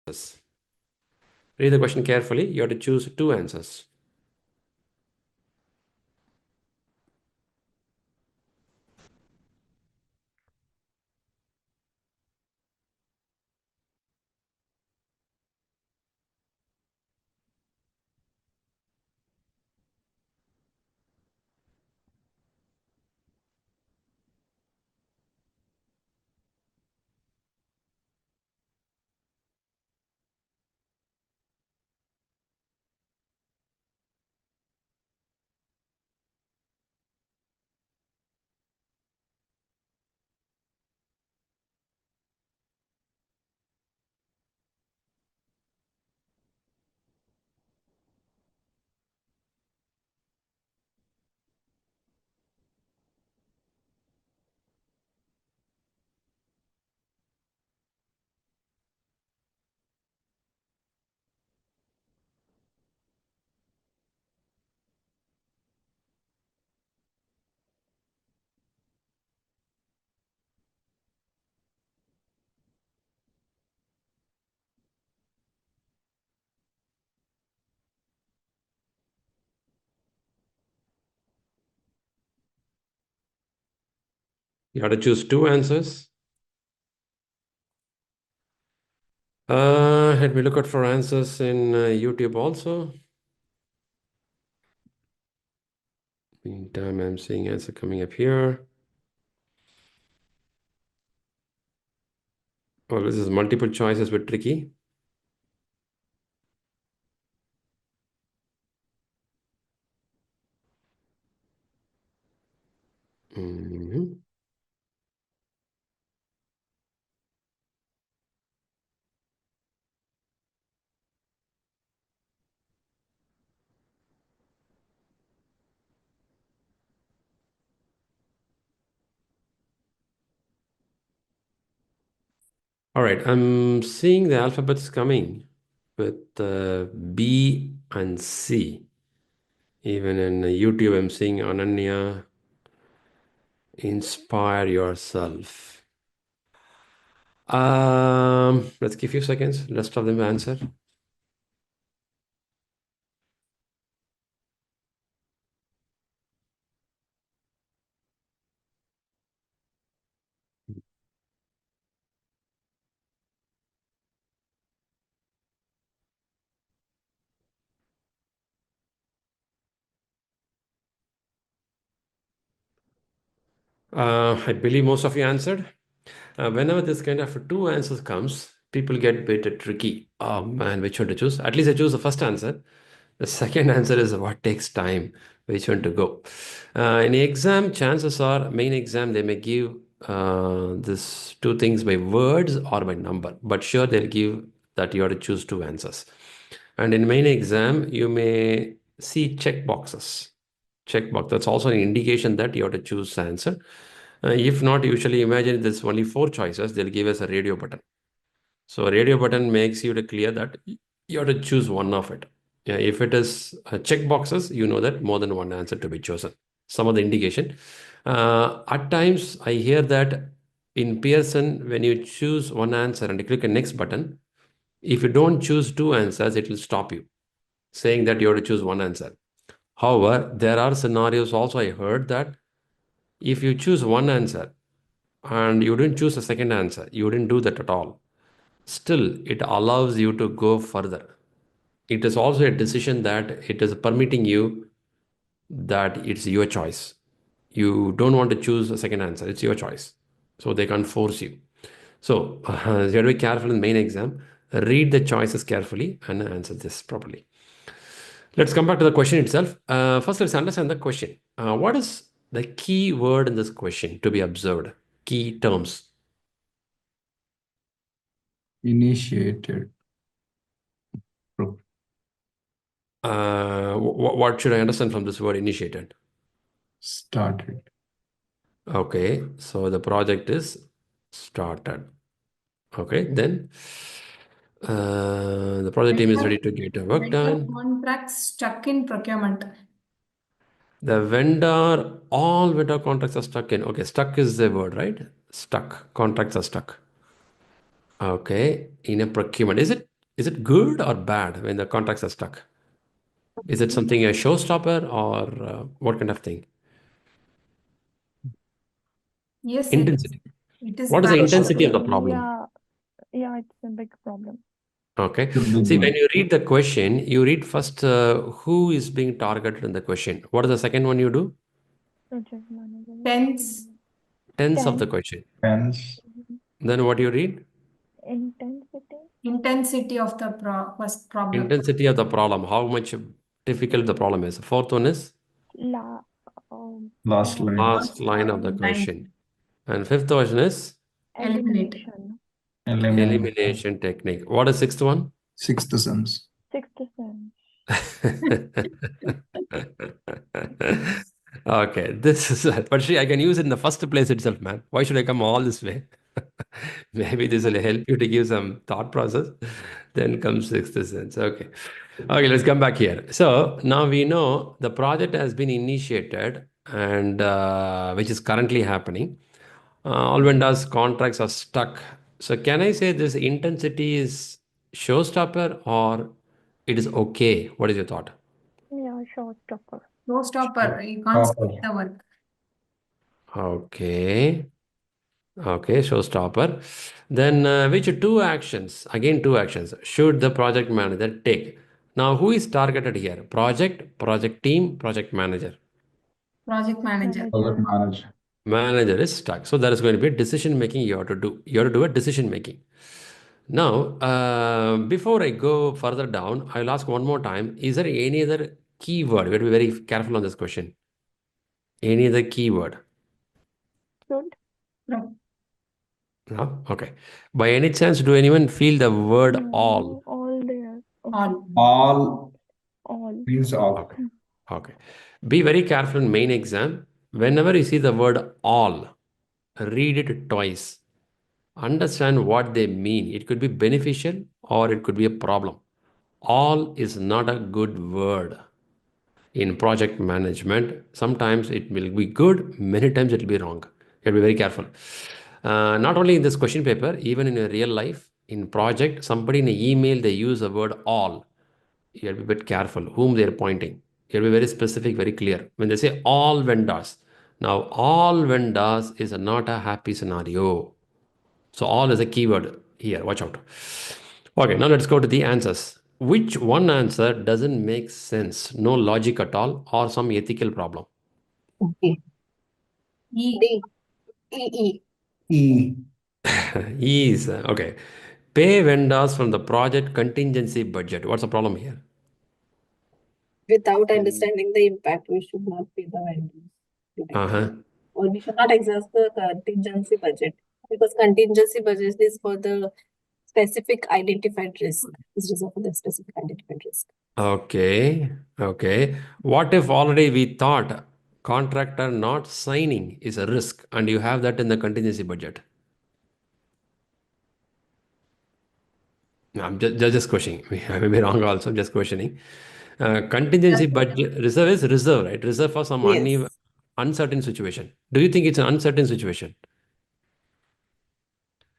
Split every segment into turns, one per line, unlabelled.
Read the question carefully. You have to choose two answers. You have to choose two answers. Let me look out for answers in YouTube also. Meantime, I'm seeing answer coming up here. Oh, this is multiple choices, but tricky. Mhm. All right, I'm seeing the alphabets coming with B and C. Even in YouTube, I'm seeing Ananya, inspire yourself. Let's give you seconds. Rest of them answer. I believe most of you answered. Whenever this kind of two answers comes, people get a bit tricky. Oh man, which one to choose? At least I choose the first answer. The second answer is what takes time, which one to go. In the exam, chances are, main exam, they may give this two things by words or by number, but sure they'll give that you have to choose two answers. And in main exam, you may see check boxes. Checkbox, that's also an indication that you have to choose answer. If not, usually imagine there's only four choices, they'll give us a radio button. So a radio button makes you to clear that you have to choose one of it. Yeah, if it is check boxes, you know that more than one answer to be chosen. Some of the indication. At times, I hear that in Pearson, when you choose one answer and you click a next button, if you don't choose two answers, it will stop you, saying that you have to choose one answer. However, there are scenarios also I heard that if you choose one answer and you didn't choose a second answer, you didn't do that at all. Still, it allows you to go further. It is also a decision that it is permitting you that it's your choice. You don't want to choose a second answer, it's your choice. So they can't force you. So you have to be careful in main exam. Read the choices carefully and answer this properly. Let's come back to the question itself. First, let's understand the question. What is the key word in this question to be observed? Key terms.
Initiated.
What should I understand from this word initiated?
Started.
Okay, so the project is started. Okay, then the project team is ready to get the work
Vendor
done.
contracts stuck in procurement.
The vendor, all vendor contracts are stuck in. Okay, stuck is the word, right? Stuck. Contracts are stuck. Okay, in a procurement. Is it Is it good or bad when the contracts are stuck? Is it something a showstopper or what kind of thing?
Yes,
Intensity.
it is
What is the
bad.
intensity of the problem?
Yeah, it's a big problem.
Okay.
The big
See,
one.
when you read the question, you read first who is being targeted in the question. What is the second one you do?
Project manager.
Tense.
Tense of the
Tense.
question.
Hence,
Then what you read?
Intensity.
Intensity of the first problem.
Intensity of the problem. How much difficult the problem is. Fourth one is
La.
last line.
last line of the question. And fifth question is
Elimination.
Eliminate.
elimination technique. What is sixth one?
Sixth sense.
Sixth sense.
Okay, this is but Shri, I can use it in the first place itself, man. Why should I come all this way? Maybe this will help you to give some thought process. Then comes sixth sense. Okay. Okay, let's come back here. So now we know the project has been initiated and which is currently happening. All vendors' contracts are stuck. So can I say this intensity is showstopper or it is okay? What is your thought?
Yeah, showstopper.
Showstopper. You can't
Stopper.
skip the work.
Okay. Okay, showstopper. Then which two actions, again two actions, should the project manager take? Now, who is targeted here? Project, project team, project manager.
Project manager.
Project manager.
Manager is stuck. So there is going to be decision making you have to do. You have to do a decision making. Now, before I go further down, I'll ask one more time. Is there any other keyword? We have to be very careful on this question. Any other keyword?
Should.
No.
No? Okay. By any chance, do anyone feel the word all?
No, all there. Okay.
All.
All
All.
means all.
Okay. Okay. Be very careful in main exam. Whenever you see the word all, read it twice. Understand what they mean. It could be beneficial or it could be a problem. All is not a good word in project management. Sometimes it will be good, many times it will be wrong. You have to be very careful. Not only in this question paper, even in your real life, in project, somebody in an email, they use the word all. You have to be a bit careful whom they are pointing. You have to be very specific, very clear. When they say all vendors, now all vendors is not a happy scenario. So all is a keyword here. Watch out. Okay, now let's go to the answers. Which one answer doesn't make sense? No logic at all, or some ethical problem?
Okay.
E.
D. E.
E.
Is okay. Pay vendors from the project contingency budget. What's the problem here?
Without understanding the impact, we should not pay the vendors.
Uh-huh.
Or we should not exhaust the contingency budget because contingency budget is for the specific identified risk. Is reserved for the specific identified risk.
Okay. Okay. What if already we thought contractor not signing is a risk and you have that in the contingency budget? No, I'm just questioning. I may be wrong also, just questioning. Contingency budget reserve is reserve, right? Reserve for some
Yes.
uncertain situation. Do you think it's an uncertain situation?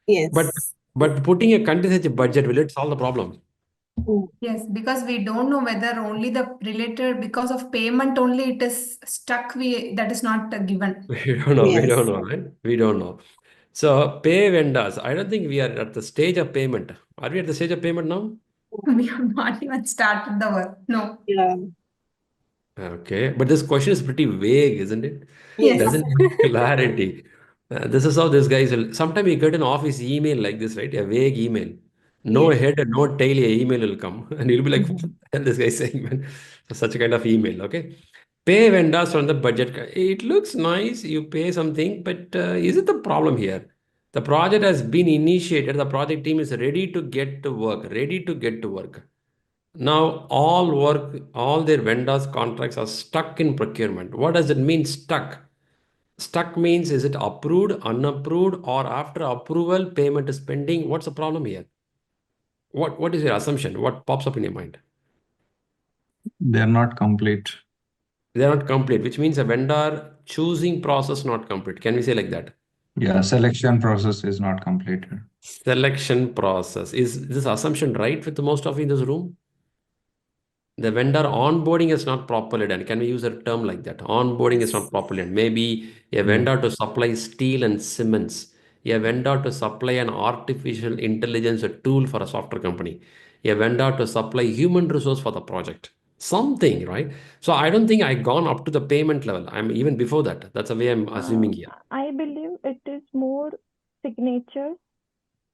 But
Yes.
but putting a contingency budget, will it solve the problem?
Mm.
Yes, because we don't know whether only the related because of payment only it is stuck. That is not given.
We don't know. We
Yes.
don't know, right? We don't know. So pay vendors. I don't think we are at the stage of payment. Are we at the stage of payment now?
We have not even started the work. No.
Yeah.
Okay, but this question is pretty vague, isn't it?
Yes.
Doesn't give clarity. This is how this guy is. Sometimes you get an office email like this, right? A vague email. No
Yes.
head and no tail, a email will come. And you'll be like, what the hell this guy is saying, man? So such a kind of email, okay? Pay vendors from the budget. It looks nice, you pay something, but is it the problem here? The project has been initiated, the project team is ready to get to work, ready to get to work. Now, all their vendors' contracts are stuck in procurement. What does it mean, stuck? Stuck means is it approved, unapproved, or after approval, payment is pending? What's the problem here? What is your assumption? What pops up in your mind?
They are not complete.
They're not complete, which means a vendor choosing process not complete. Can we say like that?
Yeah, selection process is not completed.
Selection process. Is this assumption right with most of you in this room? The vendor onboarding is not properly done. Can we use a term like that? Onboarding is
Yes.
not properly done. Maybe a
Hmm.
vendor to supply steel and cements, a vendor to supply an artificial intelligence tool for a software company, a vendor to supply human resource for the project. Something, right? So I don't think I gone up to the payment level. I'm even before that. That's the way I'm assuming here.
I believe it is more signatures.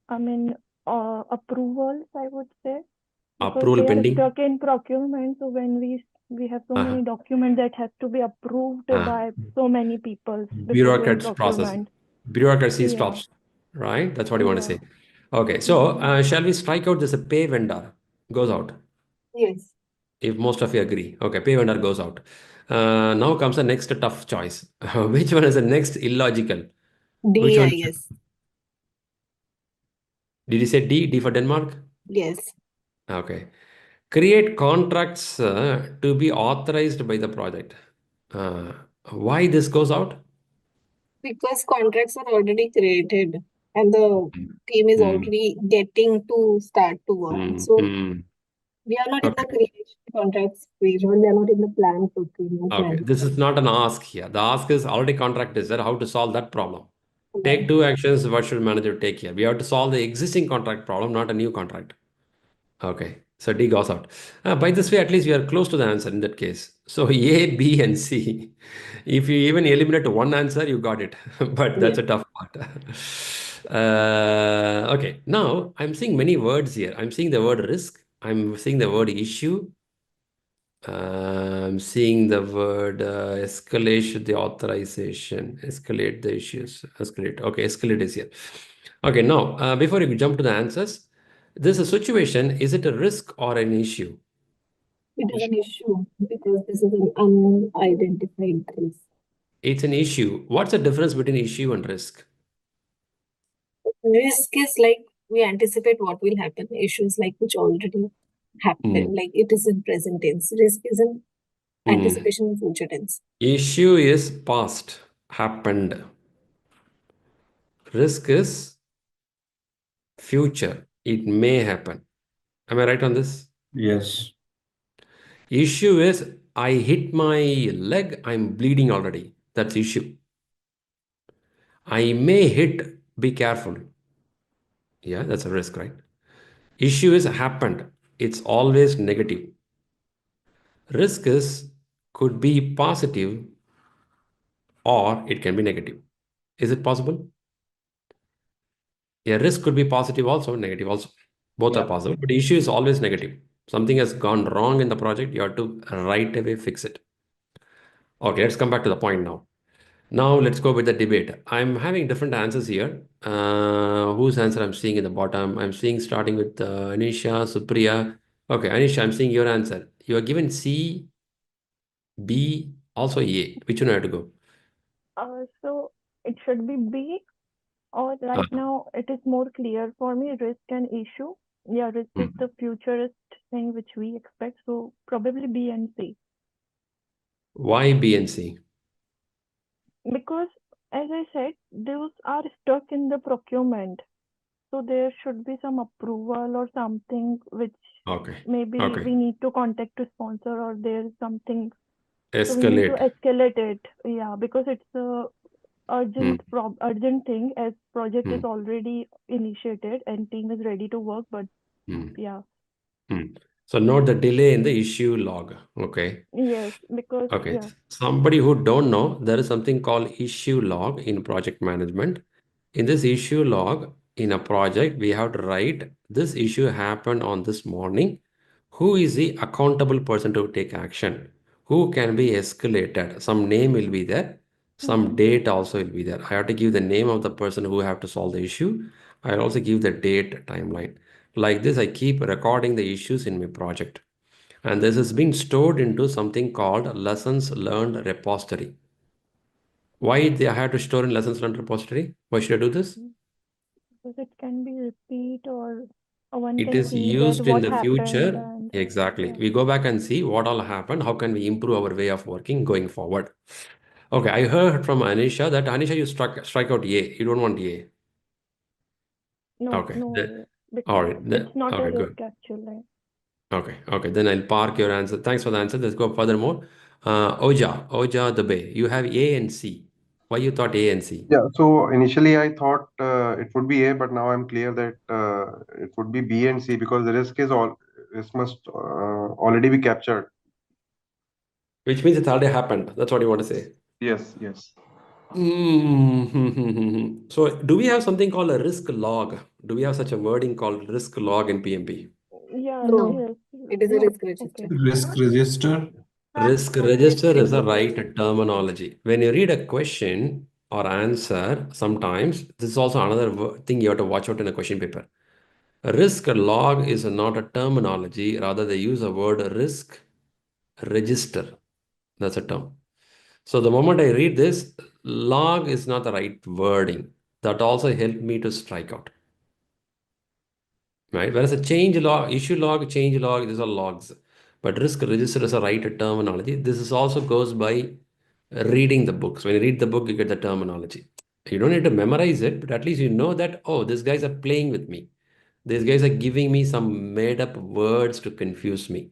I mean, approvals, I would say, because
Approval
they are
pending.
stuck in procurement. So when we have so
Uh-huh.
many documents that have to be approved by so many people before doing
Bureaucrats process.
procurement.
Bureaucracy
Yeah,
stops, right? That's what you want to
yeah.
say. Okay, so shall we strike out this pay vendor goes out
Yes.
if most of you agree? Okay, pay vendor goes out. Now comes the next tough choice. Which one is the next illogical? Which
D,
one?
I guess.
Did you say D? D for Denmark?
Yes.
Okay. Create contracts to be authorized by the project. Uh, why this goes out?
Because contracts are already created and the team is
Hmm.
already getting to start to work.
Hmm.
So
Hmm.
we are not in the
Okay.
creation contracts phase, or we are not in the plan procurement
Okay,
plan.
this is not an ask here. The ask is already contract is there. How to solve that problem? Take
Right.
two actions. What should manager take here? We have to solve the existing contract problem, not a new contract. Okay, so D goes out. By this way, at least we are close to the answer in that case. So A, B, and C. If you even eliminate one answer, you got it. But that's
Yes.
a tough part. Okay, now I'm seeing many words here. I'm seeing the word risk. I'm seeing the word issue. I'm seeing the word escalation, the authorization, escalate the issues, escalate. Okay, escalate is here. Okay, now before you jump to the answers, this is a situation. Is it a risk or an issue?
It is an issue because this is an unidentified risk.
It's an issue. What's the difference between issue and risk?
Risk is like we anticipate what will happen. Issues like which already happened,
Hmm.
like it is in present tense. Risk is in
Hmm.
anticipation in future tense.
Issue is past, happened. Risk is future. It may happen. Am I right on this?
Yes.
Issue is I hit my leg, I'm bleeding already. That's issue. I may hit, be careful. Yeah, that's a risk, right? Issue is happened. It's always negative. Risk is could be positive or it can be negative. Is it possible? Yeah, risk could be positive also, negative also. Both are
Yeah.
possible, but issue is always negative. Something has gone wrong in the project, you have to right away fix it. Okay, let's come back to the point now. Now let's go with the debate. I'm having different answers here. Whose answer I'm seeing in the bottom? I'm seeing starting with Anisha, Supriya. Okay, Anisha, I'm seeing your answer. You are given C, B, also A. Which one I have to go?
So it should be B, or
Uh,
right now it is more clear for me, risk and issue. Yeah, risk is
hmm.
the futurist thing which we expect, so probably B and C.
Why B and C?
Because as I said, those are stuck in the procurement. So there should be some approval or something which
Okay,
maybe
okay.
we need to contact a sponsor, or there's something. So we need to
Escalate.
escalate it. Yeah, because it's a
Hmm.
urgent thing, as project
Hmm.
is already initiated and team is ready to work, but
Hmm.
yeah.
Hmm. So note the delay in the issue log. Okay.
Yes, because
Okay.
yeah.
Somebody who don't know, there is something called issue log in project management. In this issue log in a project, we have to write this issue happened on this morning. Who is the accountable person to take action? Who can be escalated? Some name will be there. Some
Mm-hmm.
date also will be there. I have to give the name of the person who have to solve the issue. I'll also give the date timeline. Like this, I keep recording the issues in my project. And this is being stored into something called lessons learned repository. Why they have to store in lessons learned repository? Why should I do this?
Because it can be repeat, or one
It
can
is
see that
used in
what
the
happened,
future.
and
Exactly.
yeah.
We go back and see what all happened. How can we improve our way of working going forward? Okay, I heard from Anisha that Anisha, you strike out A. You don't want A.
No,
Okay.
no,
All
because
right.
it's not a
Okay,
risk
good.
actually.
Okay. Then I'll park your answer. Thanks for the answer. Let's go furthermore. Oja Dubey, you have A and C. Why you thought A and C?
Yeah, so initially I thought it would be A, but now I'm clear that it would be B and C because the risk must already be captured.
Which means it's already happened. That's what you want to say.
Yes.
So, do we have something called a risk log? Do we have such a wording called risk log in PMP?
Yeah,
No,
yes.
it is a
No,
risk register.
okay.
Risk register.
Risk register is the right terminology. When you read a question or answer, sometimes this is also another thing you have to watch out in a question paper. A risk log is not a terminology, rather, they use a word risk register. That's a term. So the moment I read this, log is not the right wording. That also helped me to strike out. Right? Whereas a change log, issue log, change log, these are logs. But risk register is a right terminology. This is also goes by reading the books. When you read the book, you get the terminology. You don't need to memorize it, but at least you know that, oh, these guys are playing with me. These guys are giving me some made up words to confuse me.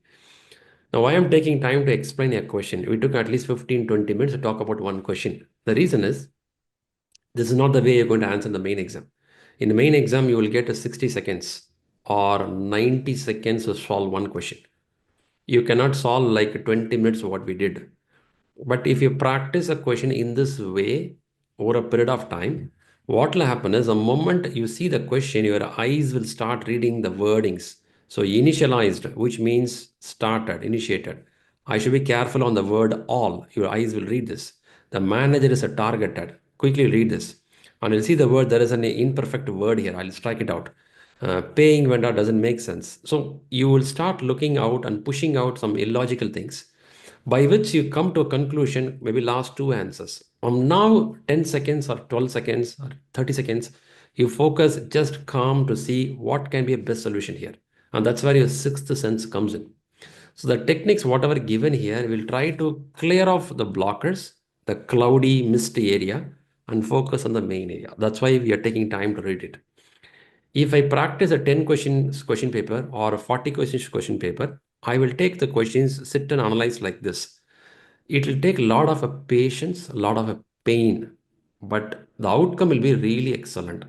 Now, why I'm taking time to explain a question? We took at least 15-20 minutes to talk about one question. The reason is, this is not the way you're going to answer the main exam. In the main exam, you will get a 60 seconds or 90 seconds to solve one question. You cannot solve like 20 minutes what we did. But if you practice a question in this way over a period of time, what will happen is the moment you see the question, your eyes will start reading the wordings. So initialized, which means started, initiated. I should be careful on the word all. Your eyes will read this. The manager is a targeted. Quickly read this. And you'll see the word, there is an imperfect word here. I'll strike it out. Paying vendor doesn't make sense. So you will start looking out and pushing out some illogical things by which you come to a conclusion, maybe last two answers. From now, 10 seconds or 12 seconds or 30 seconds, you focus just calm to see what can be a best solution here. And that's where your sixth sense comes in. So the techniques, whatever given here, will try to clear off the blockers, the cloudy, misty area, and focus on the main area. That's why we are taking time to read it. If I practice a 10 questions question paper or a 40 questions question paper, I will take the questions, sit and analyze like this. It will take a lot of a patience, a lot of a pain, but the outcome will be really excellent.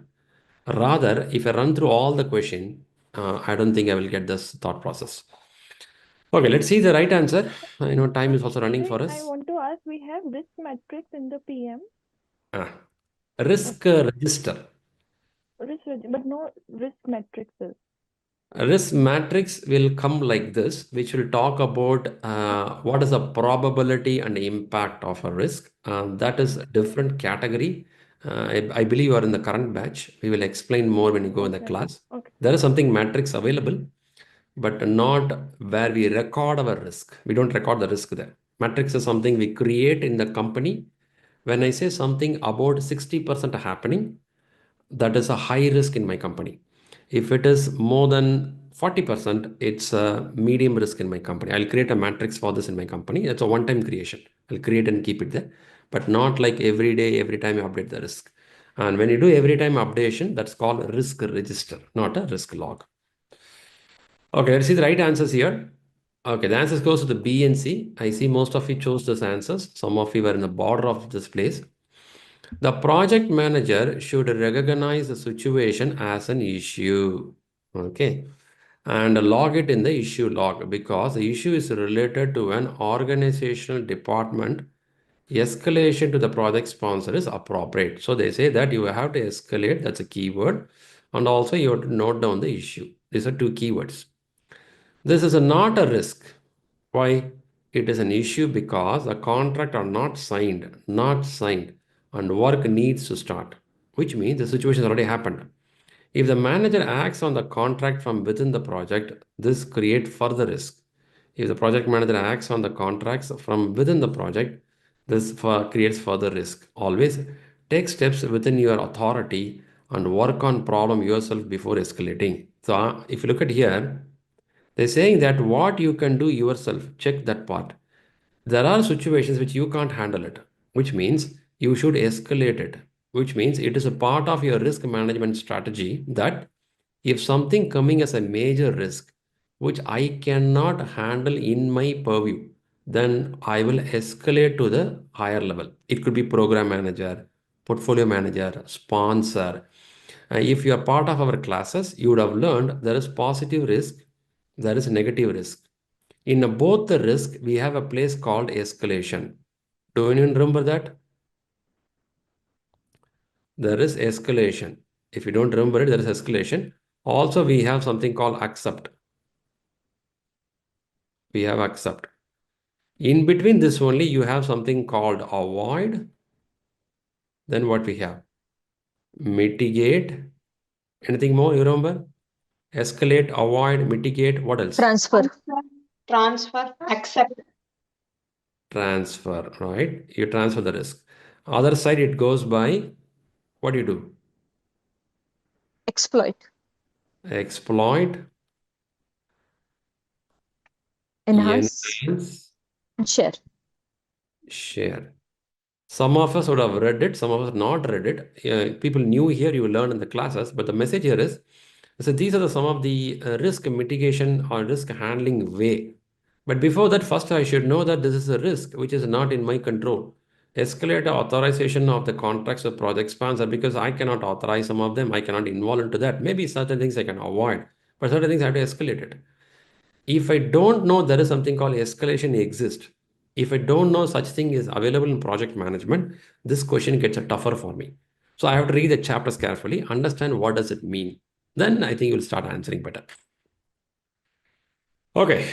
Rather, if I run through all the question, I don't think I will get this thought process. Okay, let's see the right answer. I know time is also running
Shri,
for
I
us.
want to ask, we have risk matrix in the PM.
Ah, risk
Okay.
register.
But no risk matrices.
Risk matrix will come like this, which will talk about what is the probability and impact of a risk. That is a different category. I believe you are in the current batch. We will explain more when you go in the
Okay.
class.
Okay.
There is something matrix available, but not where we record our risk. We don't record the risk there. Matrix is something we create in the company. When I say something about 60% happening, that is a high risk in my company. If it is more than 40%, it's a medium risk in my company. I'll create a matrix for this in my company. It's a one-time creation. I'll create and keep it there, but not like every day, every time you update the risk. And when you do every time updation, that's called a risk register, not a risk log. Okay, let's see the right answers here. Okay, the answers goes to the B and C. I see most of you chose those answers. Some of you were in the border of this place. The project manager should recognize the situation as an issue. Okay. And log it in the issue log because the issue is related to an organizational department. Escalation to the project sponsor is appropriate. So they say that you have to escalate, that's a keyword. And also you have to note down the issue. These are two keywords. This is not a risk. Why? It is an issue because the contract are not signed, and work needs to start, which means the situation has already happened. If the manager acts on the contract from within the project, this creates further risk. If the project manager acts on the contracts from within the project, this creates further risk. Always take steps within your authority and work on problem yourself before escalating. So if you look at here, they're saying that what you can do yourself, check that part. There are situations which you can't handle it. which means you should escalate it, which means it is a part of your risk management strategy that if something coming as a major risk, which I cannot handle in my purview, then I will escalate to the higher level. It could be program manager, portfolio manager, sponsor. If you are part of our classes, you would have learned there is positive risk, there is negative risk. In both the risk, we have a place called escalation. Do anyone remember that? There is escalation. If you don't remember it, there is escalation. Also, we have something called accept. We have accept. In between this only, you have something called avoid. Then what we have? Mitigate. Anything more you remember? Escalate, avoid, mitigate. What else?
Transfer.
Transfer, accept.
Transfer, right? You transfer the risk. Other side, it goes by, what do you do?
Exploit.
Exploit,
Enhance.
enhance,
And share.
share. Some of us would have read it, some of us not read it. People new here, you will learn in the classes, but the message here is, so these are some of the risk mitigation or risk handling way. But before that, first I should know that this is a risk which is not in my control. Escalate the authorization of the contracts of project sponsor because I cannot authorize some of them. I cannot involve into that. Maybe certain things I can avoid, but certain things I have to escalate it. If I don't know there is something called escalation exists, if I don't know such thing is available in project management, this question gets tougher for me. So I have to read the chapters carefully, understand what does it mean. Then I think you'll start answering better. Okay.